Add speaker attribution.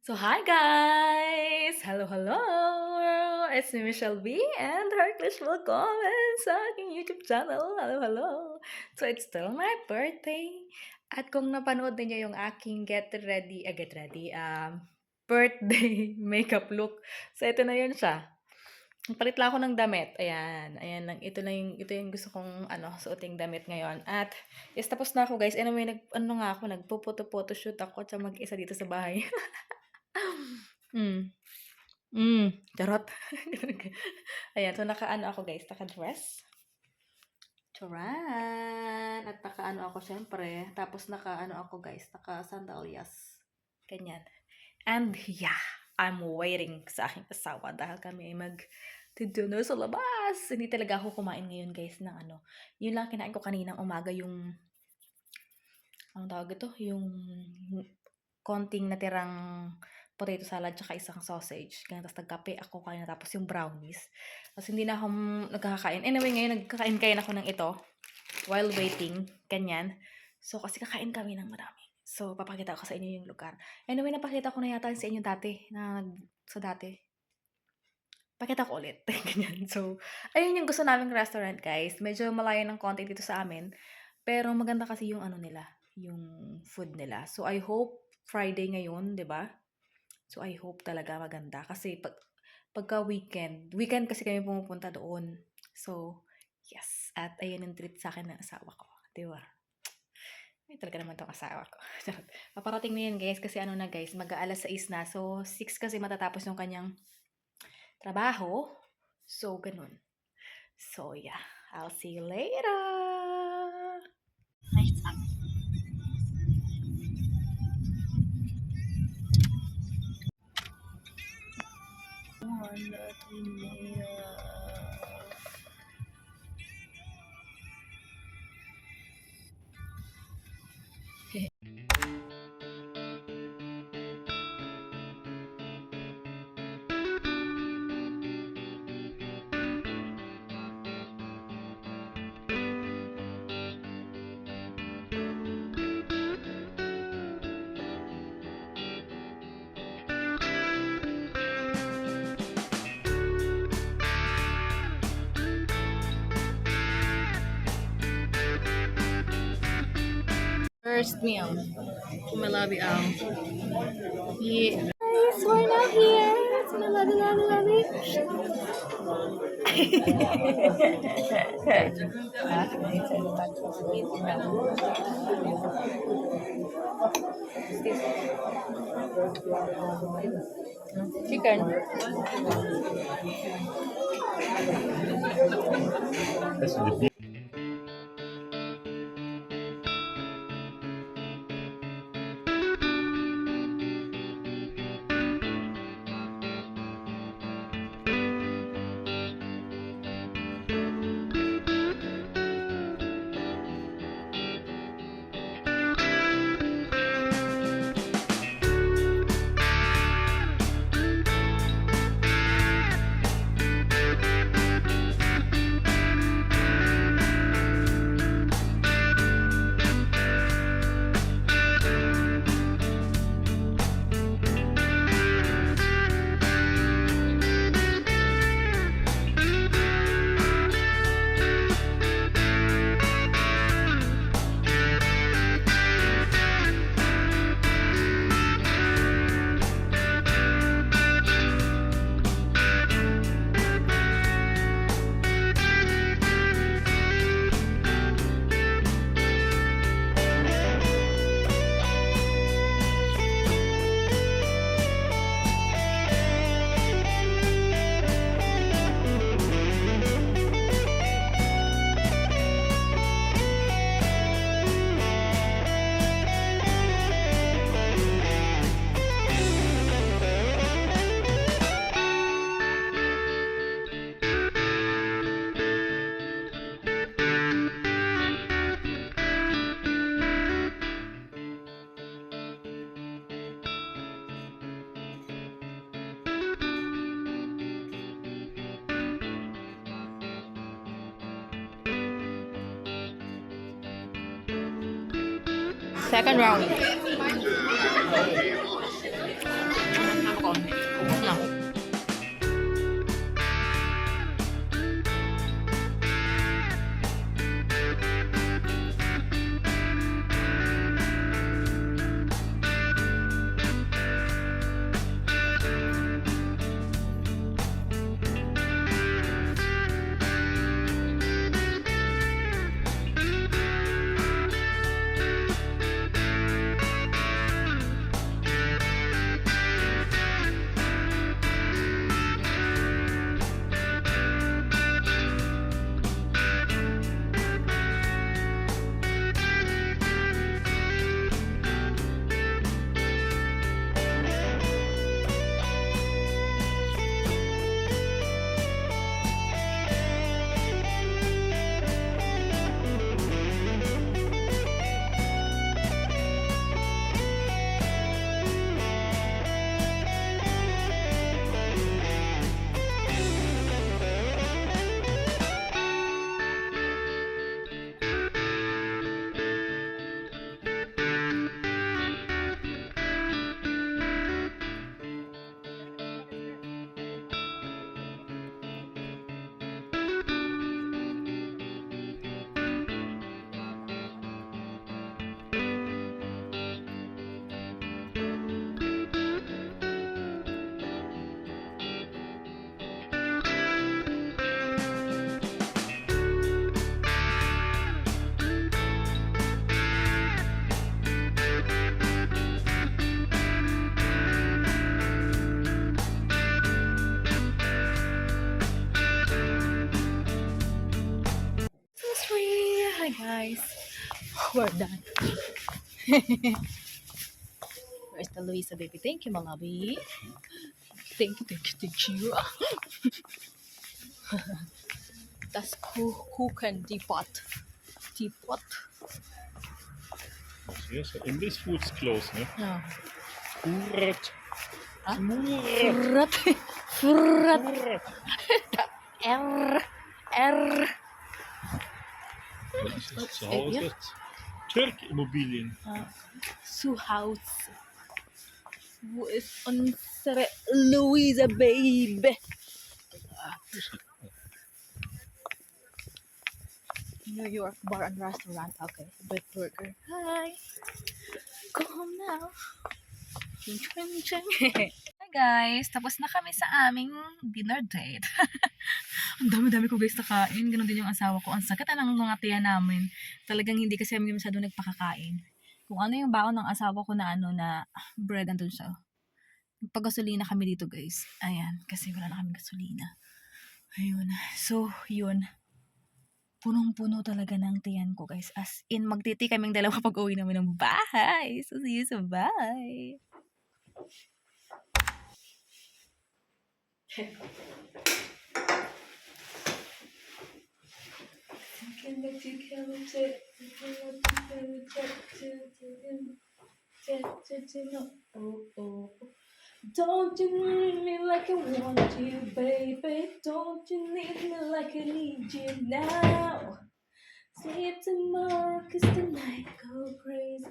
Speaker 1: So hi guys! Hello, hello! It's me, Michelle B, and heartless welcome sa aking YouTube channel. Hello, hello! So it's still my birthday. At kung napanood niyo yung aking birthday makeup look. So ito na yun siya. Nagpalit lang ako ng damit. Ito yung gusto kong suoting damit ngayon. At yes, tapos na ako guys. Anyway, nagpo-photoshoot ako at mag-isa dito sa bahay. Hmm. Charot. Ayan, so naka-ano ako guys, naka-dress. Charan! At naka-ano ako syempre. Tapos naka-ano ako guys, naka-sandalias. Ganyan. And yeah, I'm waiting sa aking asawa dahil kami ay mag-dinner sa labas. Hindi talaga ako kumain ngayon guys ng ano. Yun lang kinain ko kaninang umaga yung ang tawag ito, yung konting natirang potato salad tsaka isang sausage. Ganyan, tapos nagkape ako kanina tapos yung brownies. Tapos hindi na ako nagkakain. Anyway, ngayon nagkakain ako ng ito while waiting. Ganyan. So, kasi kakain kami ng marami. So, papakita ko sa inyo yung lugar. Anyway, napakita ko na yata sa inyo dati. Dati. Pakita ko ulit. Ganyan. So, ayun yung gusto naming restaurant, guys. Medyo malayo ng konti dito sa amin. Pero maganda kasi yung ano nila, yung food nila. So, I hope Friday ngayon, 'di ba? So, I hope talaga maganda. Kasi pagka weekend kasi kami pumupunta doon. So, yes. At ayun yung treat sa akin ng asawa ko. 'Di ba? Ay, talaga naman tong asawa ko. Paparating na yun, guys. Kasi ano na, guys, mag-aalas 6 na. So, 6 kasi matatapos yung kanyang trabaho. So, ganun. So, yeah. I'll see you later. Nice up. First meal. My lobby out. Yeah. Guys, we're now here. It's my lobby. Chicken. Second round. guys. We're done. Where's the Luisa baby? Thank you, my lovey. Thank you. That's who can teapot. Teapot.
Speaker 2: Yes, in this food's close, ne?
Speaker 1: Yeah.
Speaker 2: Murat.
Speaker 1: Huh?
Speaker 2: Murat.
Speaker 1: Frat.
Speaker 2: Murat.
Speaker 1: R.
Speaker 2: Dat is het zu Hause. Turk Immobilien.
Speaker 1: Suhouse. Wo ist unsere Luisa baby? New York Bar and Restaurant. Okay. Big Burger. Hi. Go home now. Ching, ching, ching. Hi guys. Tapos na kami sa aming dinner date. Ang dami-dami ko guys nakain. Ganon din yung asawa ko. Ang sakit ng mga tiya namin. Talagang hindi kasi kami masyado nagpakakain. Kung ano yung baon ng asawa ko na na bread andun siya. Pag-gasolina kami dito guys. Ayan. Kasi wala na kami gasolina. Ayun. So, yun. Punong-puno talaga ng tiyan ko guys. As in, magtiti kaming dalawa pag uwi namin ng bahay. So, see you sa bahay. Don't you need me like I want you, baby? Don't you need me like I need you now? Sleep tomorrow, 'cause tonight go crazy.